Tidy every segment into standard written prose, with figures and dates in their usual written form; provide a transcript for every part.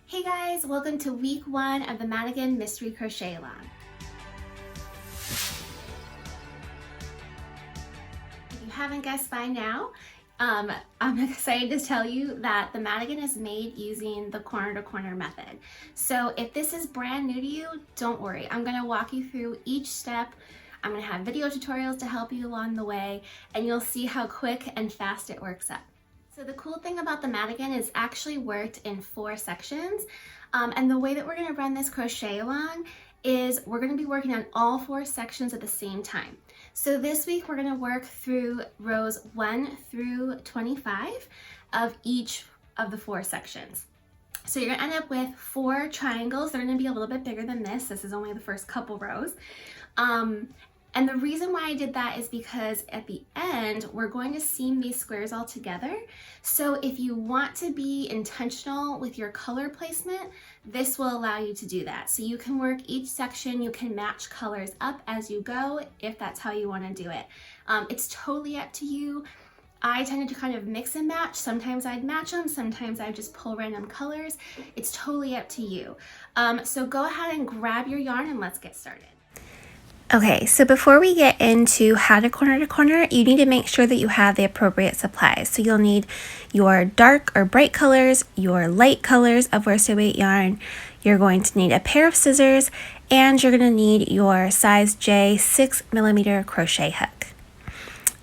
Hey guys, welcome to week 1 of the Madigan Mystery Crochet Along. If you haven't guessed by now, I'm excited to tell you that the Madigan is made using the corner to corner method. So if this is brand new to you, don't worry. I'm going to walk you through each step. I'm going to have video tutorials to help you along the way, and you'll see how quick and fast it works up. So the cool thing about the Madigan is actually worked in 4 sections. And the way that we're going to run this crochet along is we're going to be working on all 4 sections at the same time. So this week we're going to work through rows 1 through 25 of each of the 4 sections. So you're going to end up with 4 triangles. They're going to be a little bit bigger than this. This is only the first couple rows. And the reason why I did that is because at the end, we're going to seam these squares all together. So if you want to be intentional with your color placement, this will allow you to do that. So you can work each section, you can match colors up as you go, if that's how you want to do it. It's totally up to you. I tended to kind of mix and match. Sometimes I'd match them, sometimes I'd just pull random colors. It's totally up to you. So go ahead and grab your yarn and let's get started. Okay, so before we get into how to corner, you need to make sure that you have the appropriate supplies. So you'll need your dark or bright colors, your light colors of worsted weight yarn. You're going to need a pair of scissors, and you're going to need your size J 6mm crochet hook,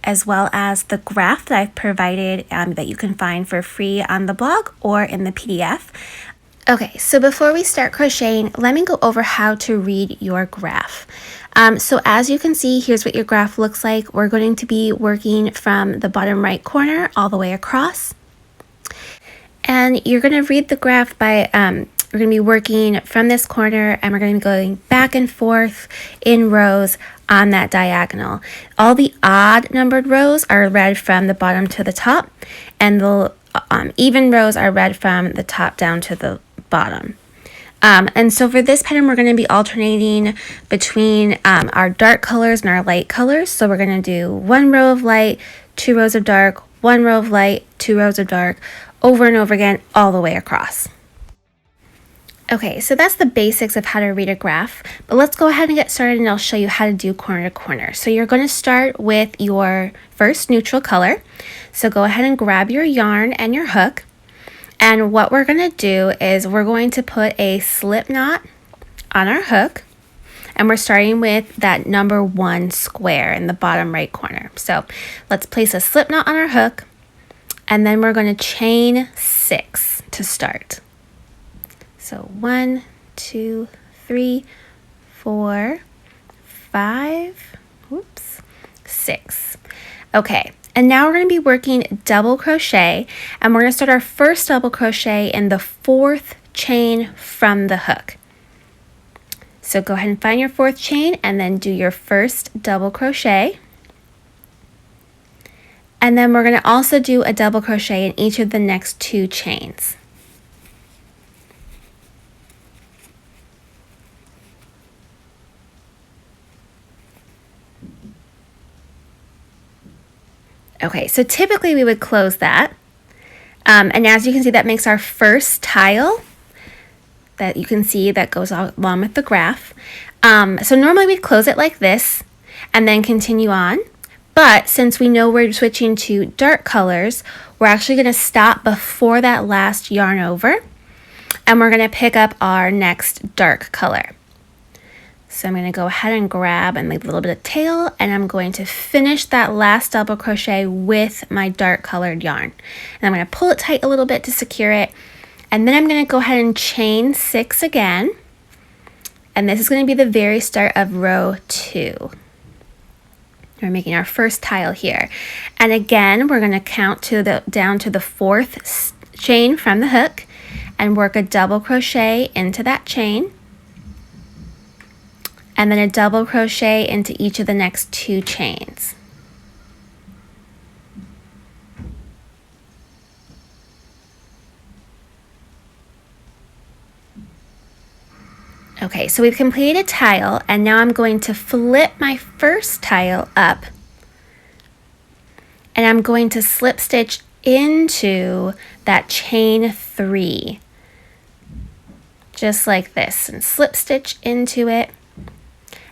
as well as the graph that I've provided that you can find for free on the blog or in the PDF. Okay, so before we start crocheting, let me go over how to read your graph. So as you can see, here's what your graph looks like. We're going to be working from the bottom right corner all the way across. And you're going to read the graph by, we're going to be working from this corner, and we're going to be going back and forth in rows on that diagonal. All the odd numbered rows are read from the bottom to the top, and the even rows are read from the top down to the bottom. And so for this pattern, we're going to be alternating between our dark colors and our light colors. So we're going to do 1 row of light, 2 rows of dark, 1 row of light, 2 rows of dark, over and over again, all the way across. Okay, so that's the basics of how to read a graph, but let's go ahead and get started, and I'll show you how to do corner to corner. So you're going to start with your first neutral color. So go ahead and grab your yarn and your hook. And what we're going to do is we're going to put a slip knot on our hook, and we're starting with that number 1 square in the bottom right corner. So let's place a slip knot on our hook, and then we're going to chain 6 to start. So 1, 2, 3, 4, 5, 6. Okay. And now we're going to be working double crochet, and we're going to start our first double crochet in the 4th chain from the hook. So go ahead and find your 4th chain and then do your first double crochet. And then we're going to also do a double crochet in each of the next 2 chains. Okay, so typically we would close that. And as you can see, that makes our first tile that you can see that goes along with the graph. So normally we'd close it like this and then continue on. But since we know we're switching to dark colors, we're actually going to stop before that last yarn over, and we're going to pick up our next dark color. So I'm going to go ahead and grab and leave a little bit of tail, and I'm going to finish that last double crochet with my dark colored yarn. And I'm going to pull it tight a little bit to secure it, and then I'm going to go ahead and chain 6 again. And this is going to be the very start of row 2. We're making our first tile here. And again, we're going to count down to the 4th chain from the hook and work a double crochet into that chain, and then a double crochet into each of the next 2 chains. Okay, so we've completed a tile, and now I'm going to flip my first tile up, and I'm going to slip stitch into that chain 3. just like this, and slip stitch into it.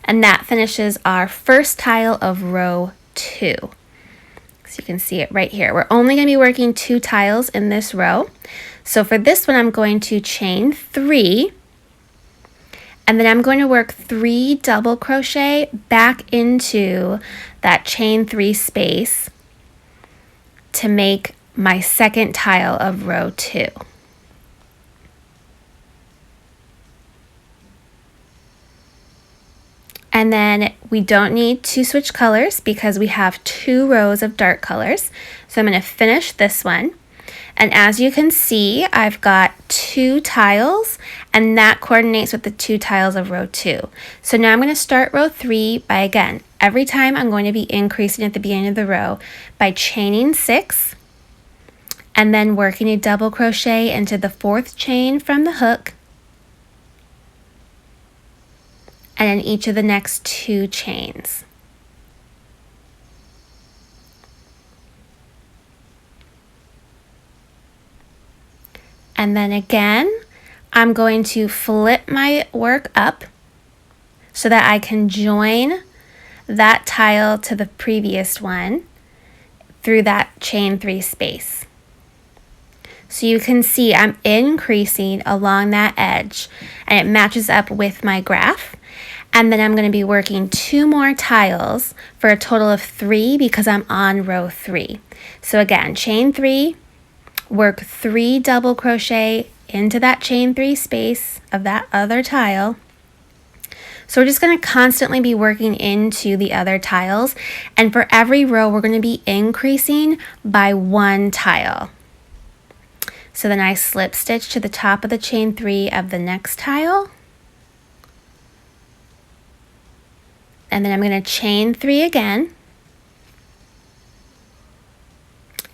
And that finishes our first tile of row 2. So you can see it right here. We're only going to be working 2 tiles in this row. So for this one, I'm going to chain 3, and then I'm going to work 3 double crochet back into that chain 3 space to make my second tile of row 2. And then we don't need to switch colors because we have 2 rows of dark colors. So I'm going to finish this one. And as you can see, I've got 2 tiles, and that coordinates with the 2 tiles of row 2. So now I'm going to start row 3 by, again, every time I'm going to be increasing at the beginning of the row by chaining 6, and then working a double crochet into the 4th chain from the hook, and in each of the next 2 chains. And then again, I'm going to flip my work up so that I can join that tile to the previous one through that chain 3 space. So you can see I'm increasing along that edge, and it matches up with my graph. And then I'm going to be working 2 more tiles for a total of 3 because I'm on row 3. So again, chain 3, work 3 double crochet into that chain 3 space of that other tile. So we're just going to constantly be working into the other tiles, and for every row we're going to be increasing by 1 tile. So then I slip stitch to the top of the chain 3 of the next tile. And then I'm going to chain 3 again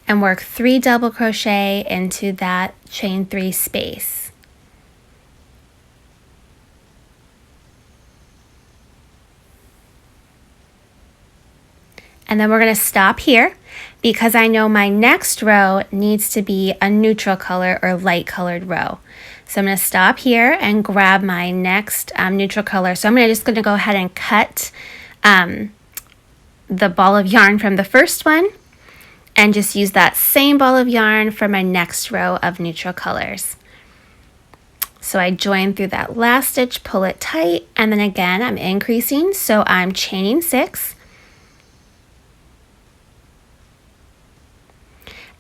and work 3 double crochet into that chain 3 space. And then we're going to stop here because I know my next row needs to be a neutral color or light colored row. So I'm going to stop here and grab my next neutral color. So I'm just going to go ahead and cut the ball of yarn from the first one and just use that same ball of yarn for my next row of neutral colors. So I join through that last stitch, pull it tight, and then again I'm increasing, so I'm chaining 6.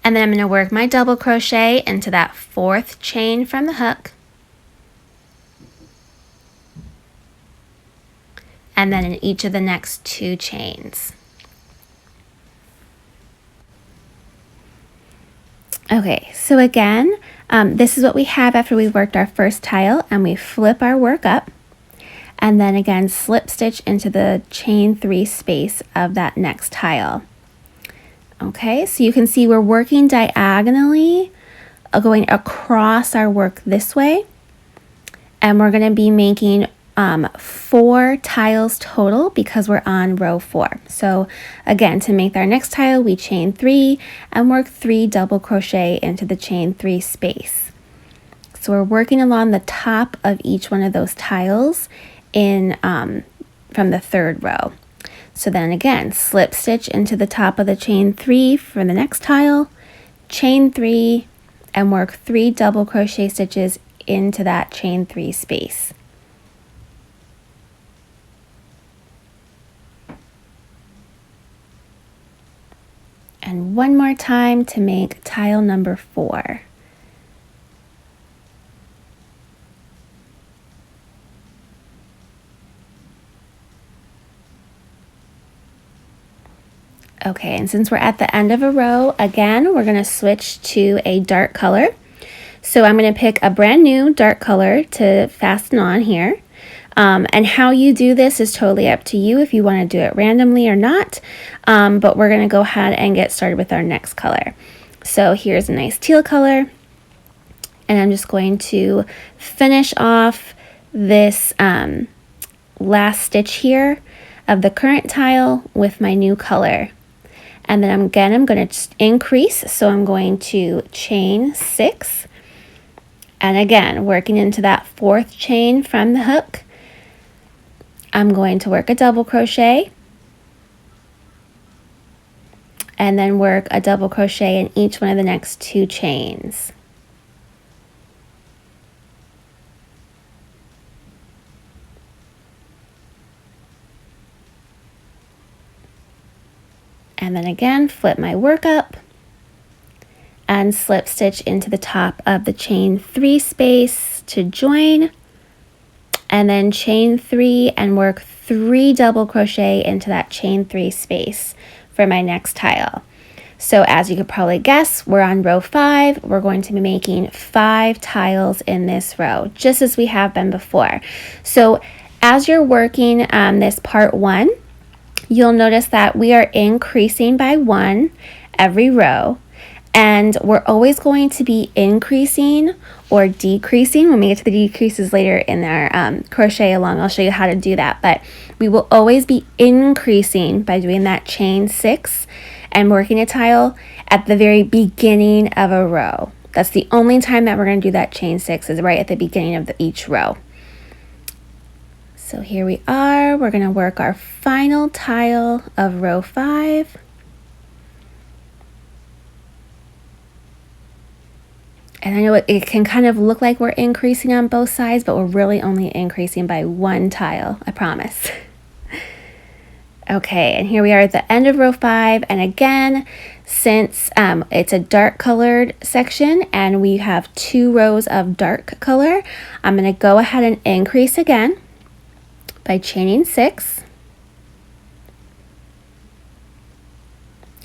And then I'm going to work my double crochet into that 4th chain from the hook. And then in each of the next 2 chains. Okay, so again, this is what we have after we worked our first tile, and we flip our work up. And then again, slip stitch into the chain 3 space of that next tile. Okay, so you can see we're working diagonally, going across our work this way, and we're going to be making 4 tiles total because we're on row 4. So again, to make our next tile, we chain 3 and work 3 double crochet into the chain 3 space. So we're working along the top of each one of those tiles in from the 3rd row. So then again, slip stitch into the top of the chain 3 for the next tile, chain 3, and work 3 double crochet stitches into that chain 3 space. And one more time to make tile number 4. Okay, and since we're at the end of a row, again, we're going to switch to a dark color. So I'm going to pick a brand new dark color to fasten on here. And how you do this is totally up to you if you want to do it randomly or not. But we're going to go ahead and get started with our next color. So here's a nice teal color. And I'm just going to finish off this last stitch here of the current tile with my new color. And then I'm going to increase, so I'm going to chain 6 And again, working into that 4th chain from the hook, I'm going to work a double crochet and then work a double crochet in each one of the next 2 chains. And then again, flip my work up and slip stitch into the top of the chain 3 space to join, and then chain 3 and work 3 double crochet into that chain 3 space for my next tile. So as you could probably guess, we're on row 5. We're going to be making 5 tiles in this row, just as we have been before. So as you're working this part 1, you'll notice that we are increasing by 1 every row, and we're always going to be increasing or decreasing. When we get to the decreases later in our crochet along, I'll show you how to do that, but we will always be increasing by doing that chain 6 and working a tile at the very beginning of a row. That's the only time that we're going to do that chain 6, is right at the beginning of each row. So here we are, we're going to work our final tile of row 5. And I know it can kind of look like we're increasing on both sides, but we're really only increasing by 1 tile, I promise. Okay, and here we are at the end of row 5, and again, since it's a dark colored section and we have 2 rows of dark color, I'm going to go ahead and increase again by chaining 6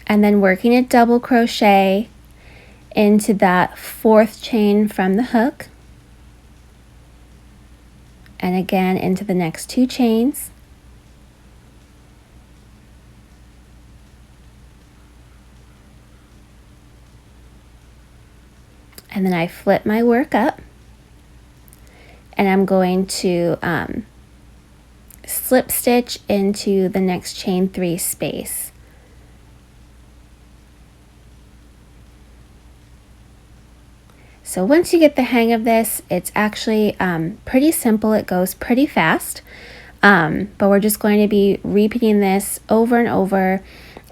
and then working a double crochet into that 4th chain from the hook, and again into the next 2 chains, and then I flip my work up and I'm going to slip stitch into the next chain 3 space. So once you get the hang of this, it's actually pretty simple. It goes pretty fast, but we're just going to be repeating this over and over.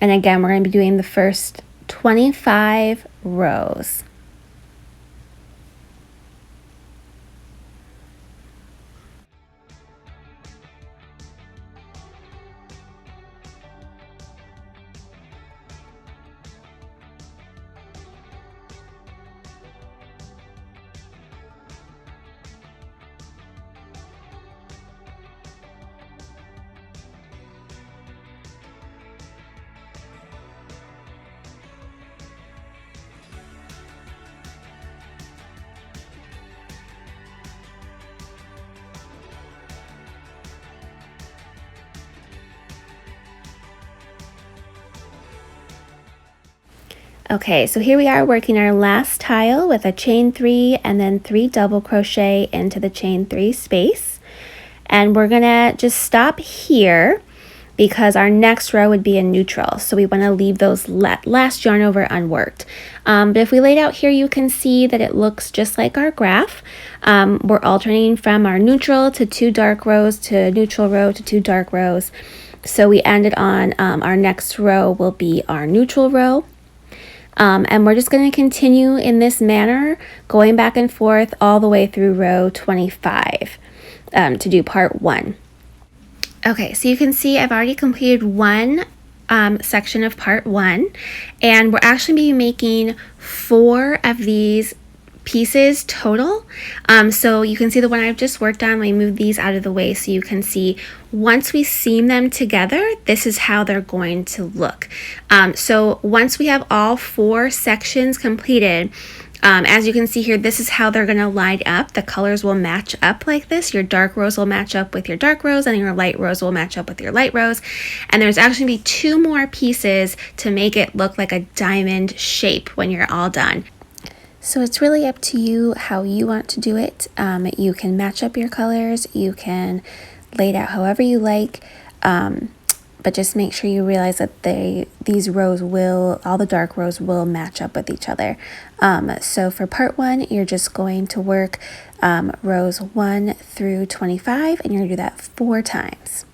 And again, we're going to be doing the first 25 rows. Okay, so here we are working our last tile with a chain 3 and then 3 double crochet into the chain 3 space. And we're gonna just stop here because our next row would be a neutral. So we wanna leave those last yarn over unworked. But if we laid out here, you can see that it looks just like our graph. We're alternating from our neutral to 2 dark rows to neutral row to 2 dark rows. So we ended on our next row will be our neutral row. And we're just going to continue in this manner, going back and forth all the way through row 25 to do part 1. Okay, so you can see I've already completed one section of part 1, and we're actually be making 4 of these pieces total. So you can see the one I've just worked on. Let me move these out of the way so you can see once we seam them together, this is how they're going to look. So once we have all 4 sections completed, as you can see here, this is how they're going to line up. The colors will match up like this. Your dark rows will match up with your dark rows, and your light rows will match up with your light rows. And there's actually going to be 2 more pieces to make it look like a diamond shape when you're all done. So it's really up to you how you want to do it. You can match up your colors, you can lay it out however you like, but just make sure you realize that these rows will, all the dark rows will match up with each other. So for part 1, you're just going to work rows 1 through 25, and you're going to do that 4 times.